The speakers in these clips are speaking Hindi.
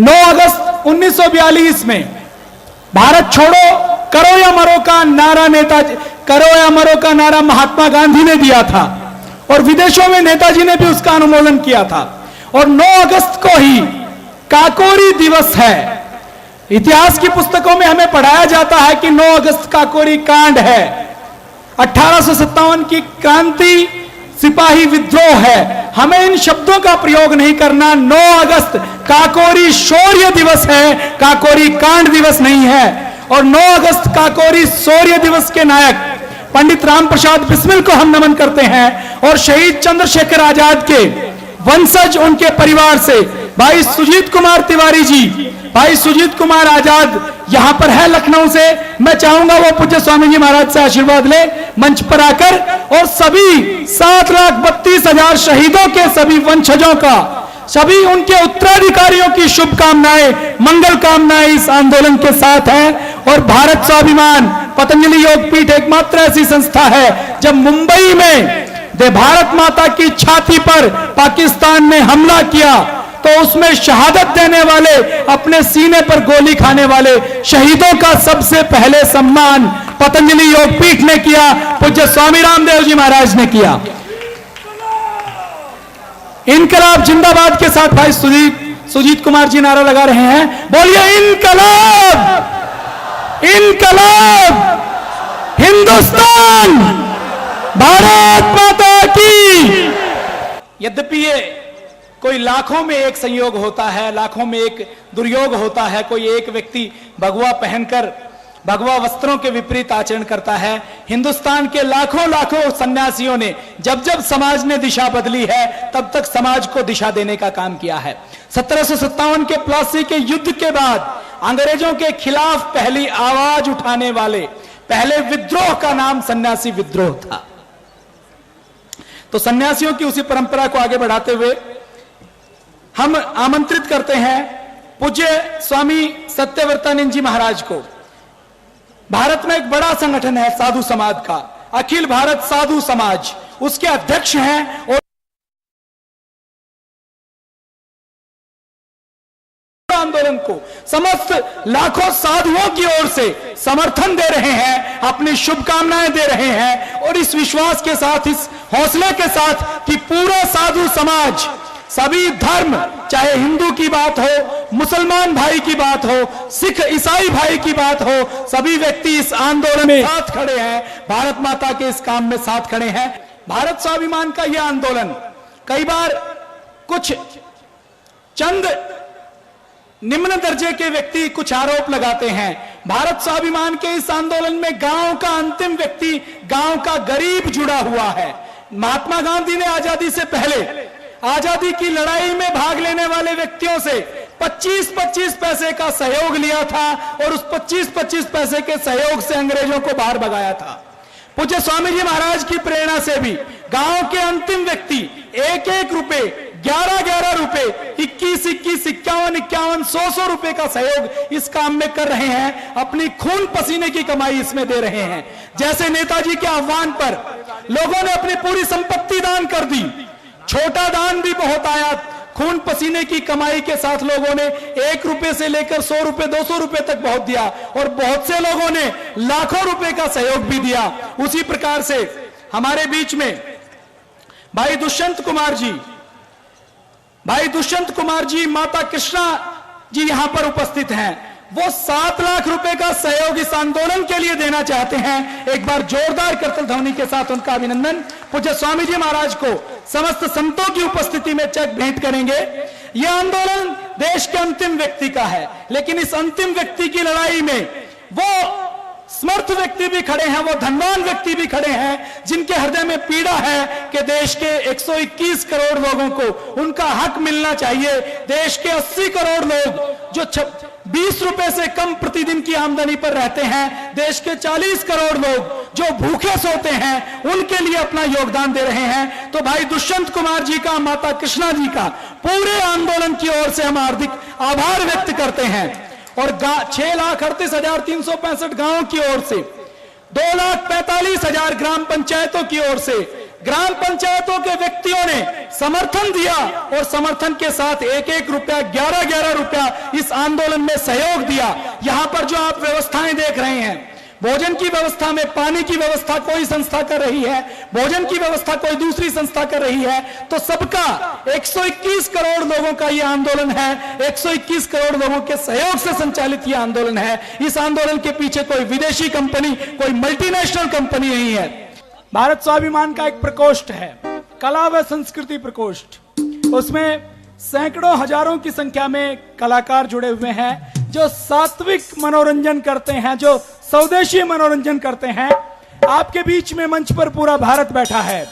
9 अगस्त 1942 में भारत छोड़ो करो या मरो का नारा करो या मरो का नारा महात्मा गांधी ने दिया था और विदेशों में नेताजी ने भी उसका अनुमोदन किया था। और 9 अगस्त को ही काकोरी दिवस है। इतिहास की पुस्तकों में हमें पढ़ाया जाता है कि 9 अगस्त काकोरी कांड है, 1857 की क्रांति सिपाही विद्रोह है। हमें इन शब्दों का प्रयोग नहीं करना। 9 अगस्त काकोरी शौर्य दिवस है, काकोरी कांड दिवस नहीं है। और 9 अगस्त काकोरी शौर्य दिवस के नायक पंडित राम प्रसाद बिस्मिल को हम नमन करते हैं और शहीद चंद्रशेखर आजाद के वंशज उनके परिवार से भाई सुजीत कुमार तिवारी जी, भाई सुजीत कुमार आजाद यहां पर है लखनऊ से। मैं चाहूंगा वो पूज्य स्वामी जी महाराज से आशीर्वाद ले मंच पर आकर, और सभी 7,32,000 शहीदों के सभी वंशजों का, सभी उनके उत्तराधिकारियों की शुभकामनाएं, मंगल कामनाएं इस आंदोलन के साथ हैं। और भारत स्वाभिमान पतंजलि योगपीठ एकमात्र ऐसी संस्था है जब मुंबई में भारत माता की छाती पर पाकिस्तान ने हमला किया तो उसमें शहादत देने वाले, अपने सीने पर गोली खाने वाले शहीदों का सबसे पहले सम्मान पतंजलि योगपीठ ने किया, पूज्य स्वामी रामदेव जी महाराज ने किया। इनकलाब जिंदाबाद के साथ भाई सुजीत कुमार जी नारा लगा रहे हैं, बोलिए इनकलाब, इनकलाब, हिंदुस्तान, भारत माता की। यद्यपि ये कोई लाखों में एक संयोग होता है, लाखों में एक दुर्योग होता है, कोई एक व्यक्ति भगवा पहनकर भगवा वस्त्रों के विपरीत आचरण करता है। हिंदुस्तान के लाखों लाखों सन्यासियों ने जब जब समाज ने दिशा बदली है तब तक समाज को दिशा देने का काम किया है। 1757 के प्लासी के युद्ध के बाद अंग्रेजों के खिलाफ पहली आवाज उठाने वाले पहले विद्रोह का नाम सन्यासी विद्रोह था। तो सन्यासियों की उसी परंपरा को आगे बढ़ाते हुए हम आमंत्रित करते हैं पूज्य स्वामी सत्यव्रतानंद जी महाराज को। भारत में एक बड़ा संगठन है साधु समाज का, अखिल भारत साधु समाज, उसके अध्यक्ष हैं और आंदोलन को समस्त लाखों साधुओं की ओर से समर्थन दे रहे हैं, अपनी शुभकामनाएं दे रहे हैं। और इस विश्वास के साथ, इस हौसले के साथ कि पूरा साधु समाज, सभी धर्म, चाहे हिंदू की बात हो, मुसलमान भाई की बात हो, सिख ईसाई भाई की बात हो, सभी व्यक्ति इस आंदोलन में साथ खड़े हैं, भारत माता के इस काम में साथ खड़े हैं। भारत स्वाभिमान का यह आंदोलन कई बार कुछ चंद निम्न दर्जे के व्यक्ति कुछ आरोप लगाते हैं। भारत स्वाभिमान के इस आंदोलन में गांव का अंतिम व्यक्ति, गांव का गरीब जुड़ा हुआ है। महात्मा गांधी ने आजादी से पहले आजादी की लड़ाई में भाग लेने वाले व्यक्तियों से 25-25 पैसे का सहयोग लिया था और उस 25-25 पैसे के सहयोग से अंग्रेजों को बाहर भगाया था। पूज्य स्वामी जी महाराज की प्रेरणा से भी गांव के अंतिम व्यक्ति 1-1 रुपए, 11-11 रुपए, 21-21, 51-51, 100-100 रुपए का सहयोग इस काम में कर रहे हैं। अपनी खून पसीने की कमाई इसमें दे रहे हैं। जैसे नेताजी के आह्वान पर लोगों ने अपनी पूरी संपत्ति दान कर दी, छोटा दान भी बहुत आया। खून पसीने की कमाई के साथ लोगों ने 1 रुपए से लेकर 100 रुपए, 200 रुपए तक बहुत दिया और बहुत से लोगों ने लाखों रुपए का सहयोग भी दिया। उसी प्रकार से हमारे बीच में भाई दुष्यंत कुमार जी, माता कृष्णा जी यहां पर उपस्थित हैं। वो 7 लाख रुपए का सहयोग इस आंदोलन के लिए देना चाहते हैं। एक बार जोरदार करतल ध्वनि के साथ उनका अभिनंदन। पूज्य स्वामी जी महाराज को समस्त संतों की उपस्थिति में चेक भेंट करेंगे। यह आंदोलन देश के अंतिम व्यक्ति का है, लेकिन इस अंतिम व्यक्ति की लड़ाई में वो समर्थ व्यक्ति भी खड़े हैं, वो धनवान व्यक्ति भी खड़े हैं, जिनके हृदय में पीड़ा है कि देश के 121 करोड़ लोगों को उनका हक मिलना चाहिए। देश के 80 करोड़ लोग जो 20 रुपए से कम प्रतिदिन की आमदनी पर रहते हैं, देश के 40 करोड़ लोग जो भूखे सोते हैं, उनके लिए अपना योगदान दे रहे हैं। तो भाई दुष्यंत कुमार जी का, माता कृष्णा जी का पूरे आंदोलन की ओर से हम हार्दिक आभार व्यक्त करते हैं। और 6,38,365 गांवों की ओर से, 2,45,000 ग्राम पंचायतों की ओर से, ग्राम पंचायतों के व्यक्तियों ने समर्थन दिया और समर्थन के साथ 1-1 रुपया 11-11 रुपया इस आंदोलन में सहयोग दिया। यहां पर जो आप व्यवस्थाएं देख रहे हैं, भोजन की व्यवस्था में पानी की व्यवस्था कोई संस्था कर रही है, भोजन की व्यवस्था कोई दूसरी संस्था कर रही है, तो सबका 121 करोड़ लोगों का यह आंदोलन है। 121 करोड़ लोगों के सहयोग से संचालित यह आंदोलन है। इस आंदोलन के पीछे कोई विदेशी कंपनी, कोई मल्टीनेशनल कंपनी नहीं है। भारत स्वाभिमान का एक प्रकोष्ठ है, कला व संस्कृति प्रकोष्ठ। उसमें सैकड़ों हजारों की संख्या में कलाकार जुड़े हुए हैं जो सात्विक मनोरंजन करते हैं, जो स्वदेशी मनोरंजन करते हैं। आपके बीच में मंच पर पूरा भारत बैठा है।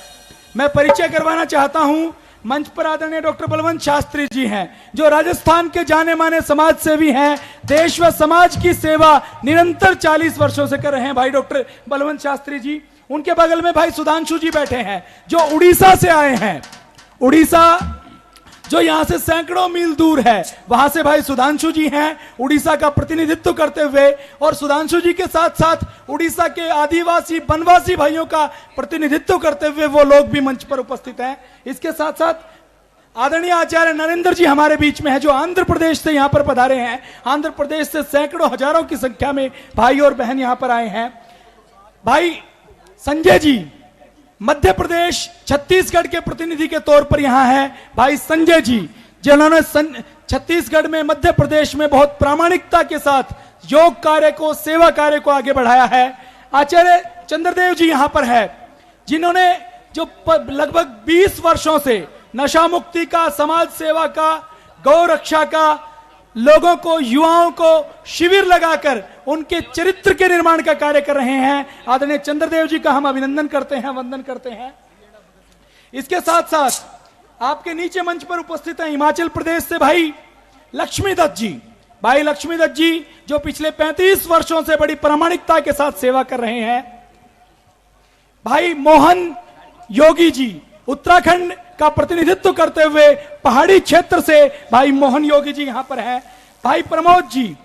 मैं परिचय करवाना चाहता हूं, मंच पर आदरणीय डॉक्टर बलवंत शास्त्री जी हैं, जो राजस्थान के जाने माने समाज सेवी हैं। देश व समाज की सेवा निरंतर 40 वर्षों से कर रहे हैं भाई डॉक्टर बलवंत शास्त्री जी। उनके बगल में भाई सुधांशु जी बैठे हैं, जो उड़ीसा से आए हैं। उड़ीसा जो यहां से सैकड़ों मील दूर है, वहां से भाई सुधांशु जी हैं, उड़ीसा का प्रतिनिधित्व करते हुए। और सुधांशु जी के साथ साथ उड़ीसा के आदिवासी वनवासी भाइयों का प्रतिनिधित्व करते हुए वो लोग भी मंच पर उपस्थित हैं। इसके साथ साथ आदरणीय आचार्य नरेंद्र जी हमारे बीच में है, जो आंध्र प्रदेश से यहां पर पधारे हैं। आंध्र प्रदेश से सैकड़ों हजारों की संख्या में भाई और बहन यहां पर आए हैं। भाई संजय जी मध्य प्रदेश छत्तीसगढ़ के प्रतिनिधि के तौर पर यहां है। भाई संजय जी, जिन्होंने छत्तीसगढ़ में, मध्य प्रदेश में बहुत प्रामाणिकता के साथ योग कार्य को, सेवा कार्य को आगे बढ़ाया है। आचार्य चंद्रदेव जी यहां पर है, जिन्होंने जो लगभग 20 वर्षों से नशा मुक्ति का, समाज सेवा का, गौ रक्षा का, लोगों को, युवाओं को शिविर लगाकर उनके चरित्र के निर्माण का कार्य कर रहे हैं। आदरणीय चंद्रदेव जी का हम अभिनंदन करते हैं, वंदन करते हैं। इसके साथ साथ आपके नीचे मंच पर उपस्थित हैं हिमाचल प्रदेश से भाई लक्ष्मीदत्त जी। भाई लक्ष्मीदत्त जी जो पिछले 35 वर्षों से बड़ी प्रामाणिकता के साथ सेवा कर रहे हैं। भाई मोहन योगी जी उत्तराखंड का प्रतिनिधित्व करते हुए पहाड़ी क्षेत्र से भाई मोहन योगी जी यहां पर हैं। भाई प्रमोद जी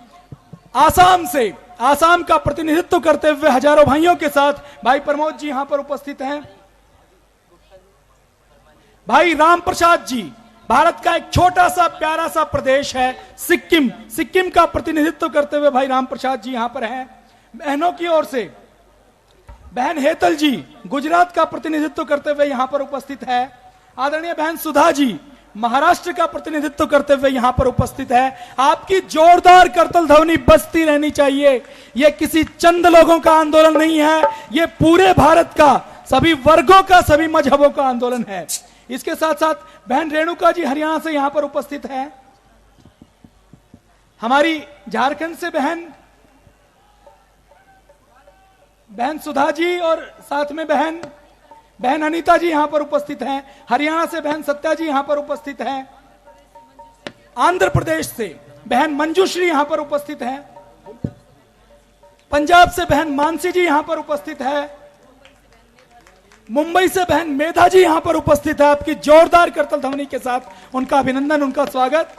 आसाम से, आसाम का प्रतिनिधित्व करते हुए हजारों भाइयों के साथ भाई प्रमोद जी यहां पर उपस्थित हैं। भाई राम प्रसाद जी, भारत का एक छोटा सा प्यारा सा प्रदेश है सिक्किम, सिक्किम का प्रतिनिधित्व करते हुए भाई राम प्रसाद जी यहां पर हैं। बहनों की ओर से बहन हेतल जी गुजरात का प्रतिनिधित्व करते हुए यहां पर उपस्थित है। आदरणीय बहन सुधा जी महाराष्ट्र का प्रतिनिधित्व करते हुए यहां पर उपस्थित है। आपकी जोरदार करतल ध्वनि बजती रहनी चाहिए। यह किसी चंद लोगों का आंदोलन नहीं है, यह पूरे भारत का, सभी वर्गों का, सभी मजहबों का आंदोलन है। इसके साथ साथ बहन रेणुका जी हरियाणा से यहां पर उपस्थित है। हमारी झारखंड से बहन सुधा जी और साथ में बहन अनीता जी यहां पर उपस्थित हैं। हरियाणा से बहन सत्या जी यहां पर उपस्थित हैं। आंध्र प्रदेश से बहन मंजूश्री यहां पर उपस्थित हैं। पंजाब से बहन मानसी जी यहां पर उपस्थित है। मुंबई से बहन मेधा जी यहां पर उपस्थित है। आपकी जोरदार करतल ध्वनि के साथ उनका अभिनंदन, उनका स्वागत।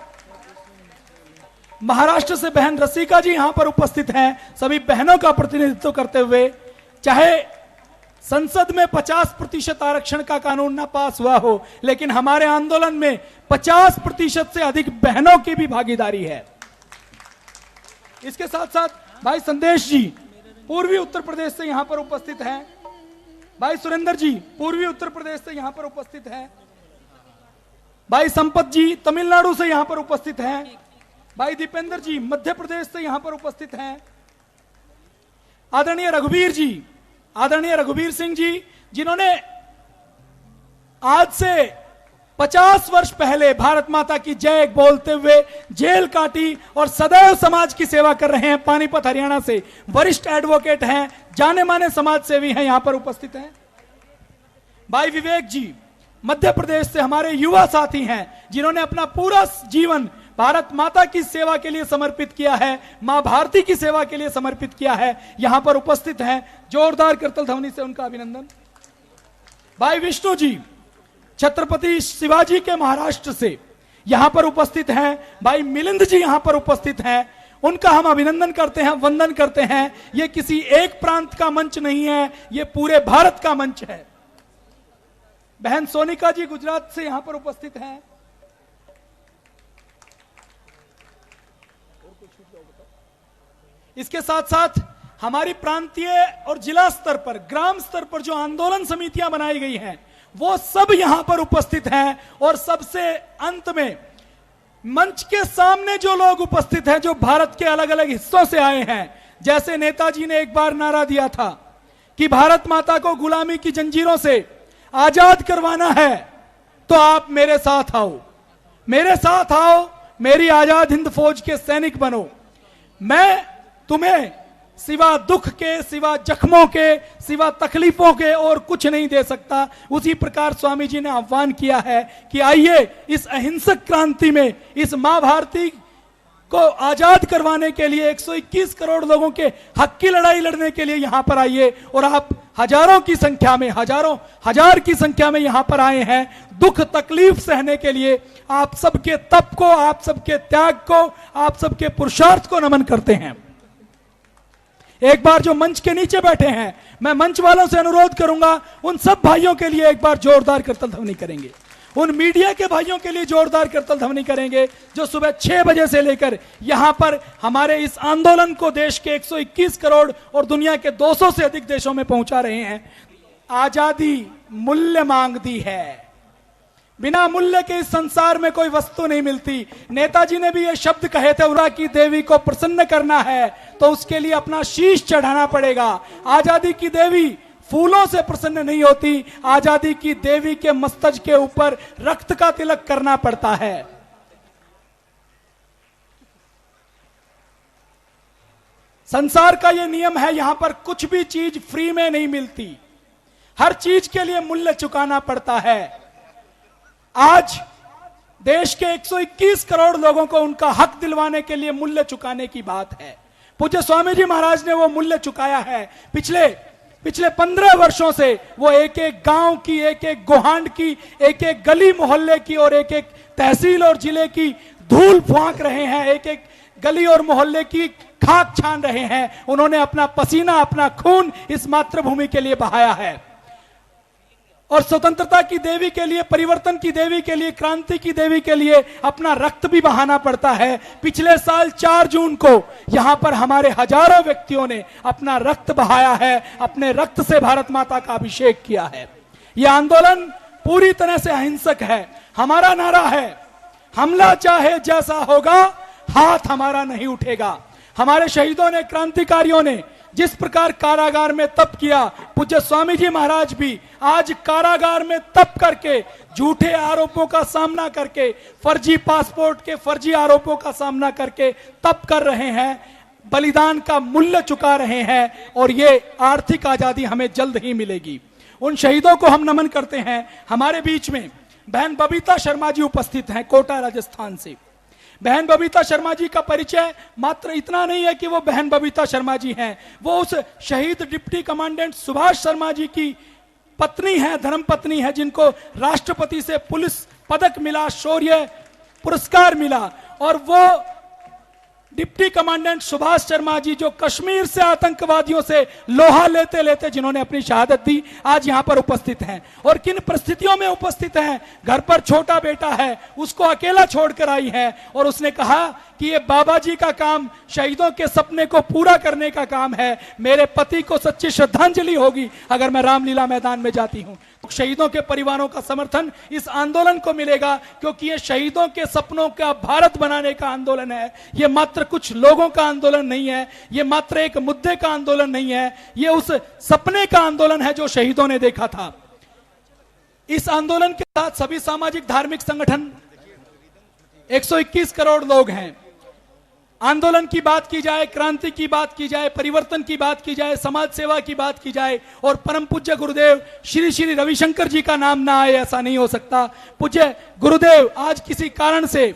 महाराष्ट्र से बहन रसिका जी यहां पर उपस्थित हैं। सभी बहनों का प्रतिनिधित्व करते हुए, चाहे संसद में 50% आरक्षण का कानून ना पास हुआ हो, लेकिन हमारे आंदोलन में 50% से अधिक बहनों की भी भागीदारी है। इसके साथ साथ भाई संदेश जी पूर्वी उत्तर प्रदेश से यहां पर उपस्थित हैं। भाई सुरेंद्र जी पूर्वी उत्तर प्रदेश से यहां पर उपस्थित हैं। भाई संपत जी तमिलनाडु से यहां पर उपस्थित हैं। भाई दीपेंद्र जी मध्य प्रदेश से यहां पर उपस्थित हैं। आदरणीय रघुवीर सिंह जी, जिन्होंने आज से 50 वर्ष पहले भारत माता की जय बोलते हुए जेल काटी और सदैव समाज की सेवा कर रहे हैं। पानीपत हरियाणा से वरिष्ठ एडवोकेट हैं, जाने माने समाज सेवी हैं, यहां पर उपस्थित हैं। भाई विवेक जी मध्य प्रदेश से हमारे युवा साथी हैं, जिन्होंने अपना पूरा जीवन भारत माता की सेवा के लिए समर्पित किया है, मां भारती की सेवा के लिए समर्पित किया है, यहां पर उपस्थित हैं। जोरदार करतल ध्वनि से उनका अभिनंदन। भाई विष्णु जी छत्रपति शिवाजी के महाराष्ट्र से यहां पर उपस्थित हैं। भाई मिलिंद जी यहां पर उपस्थित हैं, उनका हम अभिनंदन करते हैं, वंदन करते हैं। यह किसी एक प्रांत का मंच नहीं है, यह पूरे भारत का मंच है। बहन सोनिका जी गुजरात से यहां पर उपस्थित हैं। इसके साथ साथ हमारी प्रांतीय और जिला स्तर पर, ग्राम स्तर पर जो आंदोलन समितियां बनाई गई हैं, वो सब यहां पर उपस्थित हैं। और सबसे अंत में मंच के सामने जो लोग उपस्थित हैं, जो भारत के अलग अलग हिस्सों से आए हैं, जैसे नेताजी ने एक बार नारा दिया था कि भारत माता को गुलामी की जंजीरों से आजाद करवाना है, तो आप मेरे साथ आओ, मेरे साथ आओ, मेरी आजाद हिंद फौज के सैनिक बनो। मैं तुम्हें सिवा दुख के, सिवा जख्मों के, सिवा तकलीफों के और कुछ नहीं दे सकता। उसी प्रकार स्वामी जी ने आह्वान किया है कि आइए इस अहिंसक क्रांति में, इस मां भारती को आजाद करवाने के लिए, 121 करोड़ लोगों के हक की लड़ाई लड़ने के लिए यहां पर आइए। और आप हजारों की संख्या में, हजारों हजार की संख्या में यहां पर आए हैं दुख तकलीफ सहने के लिए। आप सबके तप को, आप सबके त्याग को, आप सबके पुरुषार्थ को नमन करते हैं। एक बार जो मंच के नीचे बैठे हैं, मैं मंच वालों से अनुरोध करूंगा, उन सब भाइयों के लिए एक बार जोरदार करतल ध्वनि करेंगे। उन मीडिया के भाइयों के लिए जोरदार करतल ध्वनि करेंगे जो सुबह 6 बजे से लेकर यहां पर हमारे इस आंदोलन को देश के 121 करोड़ और दुनिया के 200 से अधिक देशों में पहुंचा रहे हैं। आजादी मूल्य मांगती है, बिना मूल्य के इस संसार में कोई वस्तु नहीं मिलती। नेताजी ने भी ये शब्द कहे थे, उरा की देवी को प्रसन्न करना है तो उसके लिए अपना शीश चढ़ाना पड़ेगा। आजादी की देवी फूलों से प्रसन्न नहीं होती, आजादी की देवी के मस्तक के ऊपर रक्त का तिलक करना पड़ता है। संसार का यह नियम है, यहां पर कुछ भी चीज फ्री में नहीं मिलती, हर चीज के लिए मूल्य चुकाना पड़ता है। आज देश के 121 करोड़ लोगों को उनका हक दिलवाने के लिए मूल्य चुकाने की बात है। पूज्य स्वामी जी महाराज ने वो मूल्य चुकाया है। पिछले 15 वर्षों से वो एक एक गांव की, एक एक गोहांड की, एक एक गली मोहल्ले की और एक एक तहसील और जिले की धूल फूंक रहे हैं, एक एक गली और मोहल्ले की खाक छान रहे हैं। उन्होंने अपना पसीना, अपना खून इस मातृभूमि के लिए बहाया है। और स्वतंत्रता की देवी के लिए, परिवर्तन की देवी के लिए, क्रांति की देवी के लिए अपना रक्त भी बहाना पड़ता है। पिछले साल 4 जून को यहां पर हमारे हजारों व्यक्तियों ने अपना रक्त बहाया है, अपने रक्त से भारत माता का अभिषेक किया है। यह आंदोलन पूरी तरह से अहिंसक है। हमारा नारा है, हमला चाहे जैसा होगा, हाथ हमारा नहीं उठेगा। हमारे शहीदों ने, क्रांतिकारियों ने जिस प्रकार कारागार में तप किया, पूज्य स्वामी जी महाराज भी आज कारागार में तप करके, झूठे आरोपों का सामना करके, फर्जी पासपोर्ट के फर्जी आरोपों का सामना करके तप कर रहे हैं, बलिदान का मूल्य चुका रहे हैं। और ये आर्थिक आजादी हमें जल्द ही मिलेगी। उन शहीदों को हम नमन करते हैं। हमारे बीच में बहन बबीता शर्मा जी उपस्थित हैं, कोटा राजस्थान से। बहन बबीता शर्मा जी का परिचय मात्र इतना नहीं है कि वो बहन बबीता शर्मा जी हैं, वो उस शहीद डिप्टी कमांडेंट सुभाष शर्मा जी की पत्नी है, धर्मपत्नी है, जिनको राष्ट्रपति से पुलिस पदक मिला, शौर्य पुरस्कार मिला। और वो डिप्टी कमांडेंट सुभाष शर्मा जी जो कश्मीर से आतंकवादियों से लोहा लेते लेते जिन्होंने अपनी शहादत दी, आज यहां पर उपस्थित हैं। और किन परिस्थितियों में उपस्थित हैं? घर पर छोटा बेटा है, उसको अकेला छोड़कर आई है और उसने कहा कि ये बाबा जी का काम, शहीदों के सपने को पूरा करने का काम है। मेरे पति को सच्ची श्रद्धांजलि होगी अगर मैं रामलीला मैदान में जाती हूं। शहीदों के परिवारों का समर्थन इस आंदोलन को मिलेगा, क्योंकि ये शहीदों के सपनों का भारत बनाने का आंदोलन है। ये मात्र कुछ लोगों का आंदोलन नहीं है, ये मात्र एक मुद्दे का आंदोलन नहीं है, ये उस सपने का आंदोलन है जो शहीदों ने देखा था। इस आंदोलन के साथ सभी सामाजिक धार्मिक संगठन, 121 करोड़ लोग हैं। आंदोलन की बात की जाए, क्रांति की बात की जाए, परिवर्तन की बात की जाए, समाज सेवा की बात की जाए और परम पूज्य गुरुदेव श्री श्री रविशंकर जी का नाम ना आए, ऐसा नहीं हो सकता। पूज्य गुरुदेव आज किसी कारण से,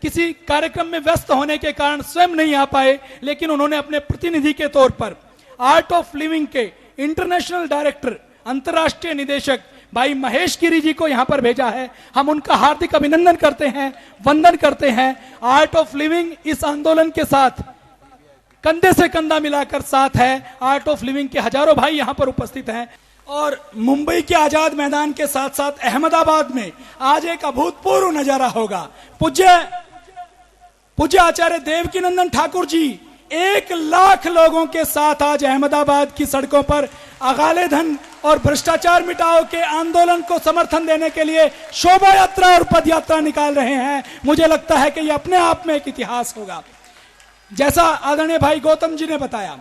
किसी कार्यक्रम में व्यस्त होने के कारण स्वयं नहीं आ पाए, लेकिन उन्होंने अपने प्रतिनिधि के तौर पर आर्ट ऑफ लिविंग के इंटरनेशनल डायरेक्टर, अंतर्राष्ट्रीय निदेशक भाई महेश गिरी जी को यहां पर भेजा है। हम उनका हार्दिक अभिनंदन करते हैं, वंदन करते हैं। आर्ट ऑफ लिविंग इस आंदोलन के साथ कंधे से कंधा मिलाकर साथ है। आर्ट ऑफ लिविंग के हजारों भाई यहां पर उपस्थित हैं और मुंबई के आजाद मैदान के साथ साथ अहमदाबाद में आज एक अभूतपूर्व नजारा होगा। पूज्य आचार्य देवकीनंदन ठाकुर जी 1 लाख लोगों के साथ आज अहमदाबाद की सड़कों पर अकाले धन और भ्रष्टाचार मिटाओ के आंदोलन को समर्थन देने के लिए शोभा यात्रा और पद यात्रा निकाल रहे हैं। मुझे लगता है कि यह अपने आप में एक इतिहास होगा। जैसा आदरणीय भाई गौतम जी ने बताया,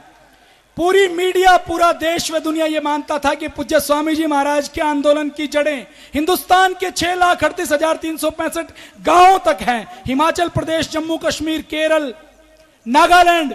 पूरी मीडिया, पूरा देश व दुनिया ये मानता था कि पूज्य स्वामी जी महाराज के आंदोलन की जड़ें हिंदुस्तान के 6,38,365 गांवों तक हैं। हिमाचल प्रदेश, जम्मू कश्मीर, केरल, नागालैंड,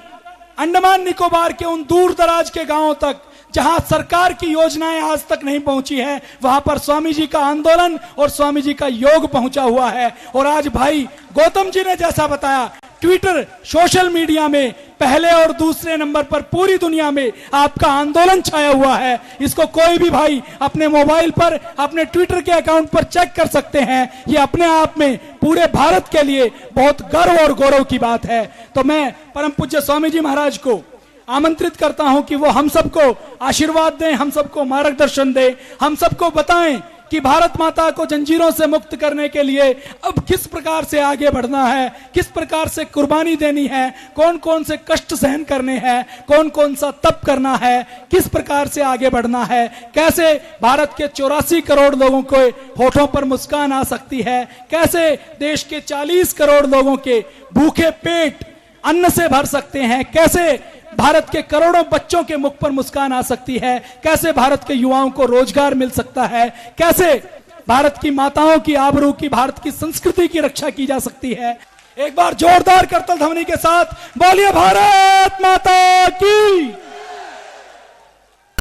अंडमान निकोबार के उन दूर दराज के गांवों तक जहां सरकार की योजनाएं आज तक नहीं पहुंची है, वहां पर स्वामी जी का आंदोलन और स्वामी जी का योग पहुंचा हुआ है। और आज भाई गौतम जी ने जैसा बताया, ट्विटर, सोशल मीडिया में पहले और दूसरे नंबर पर पूरी दुनिया में आपका आंदोलन छाया हुआ है। इसको कोई भी भाई अपने मोबाइल पर, अपने ट्विटर के अकाउंट पर चेक कर सकते हैं। ये अपने आप में पूरे भारत के लिए बहुत गर्व और गौरव की बात है। तो मैं परम पूज्य स्वामी जी महाराज को आमंत्रित करता हूं कि वो हम सबको आशीर्वाद दें, हम सबको मार्गदर्शन दें, हम सबको बताएं कि भारत माता को जंजीरों से मुक्त करने के लिए अब किस प्रकार से आगे बढ़ना है, किस प्रकार से कुर्बानी देनी है, कौन कौन से कष्ट सहन करने हैं, कौन कौन सा तप करना है, किस प्रकार से आगे बढ़ना है, कैसे भारत के 84 करोड़ लोगों के होठों पर मुस्कान आ सकती है, कैसे देश के 40 करोड़ लोगों के भूखे पेट अन्न से भर सकते हैं, कैसे भारत के करोड़ों बच्चों के मुख पर मुस्कान आ सकती है, कैसे भारत के युवाओं को रोजगार मिल सकता है, कैसे भारत की माताओं की आबरू की, भारत की संस्कृति की रक्षा की जा सकती है। एक बार जोरदार करतल ध्वनि के साथ बोलिए भारत माता की।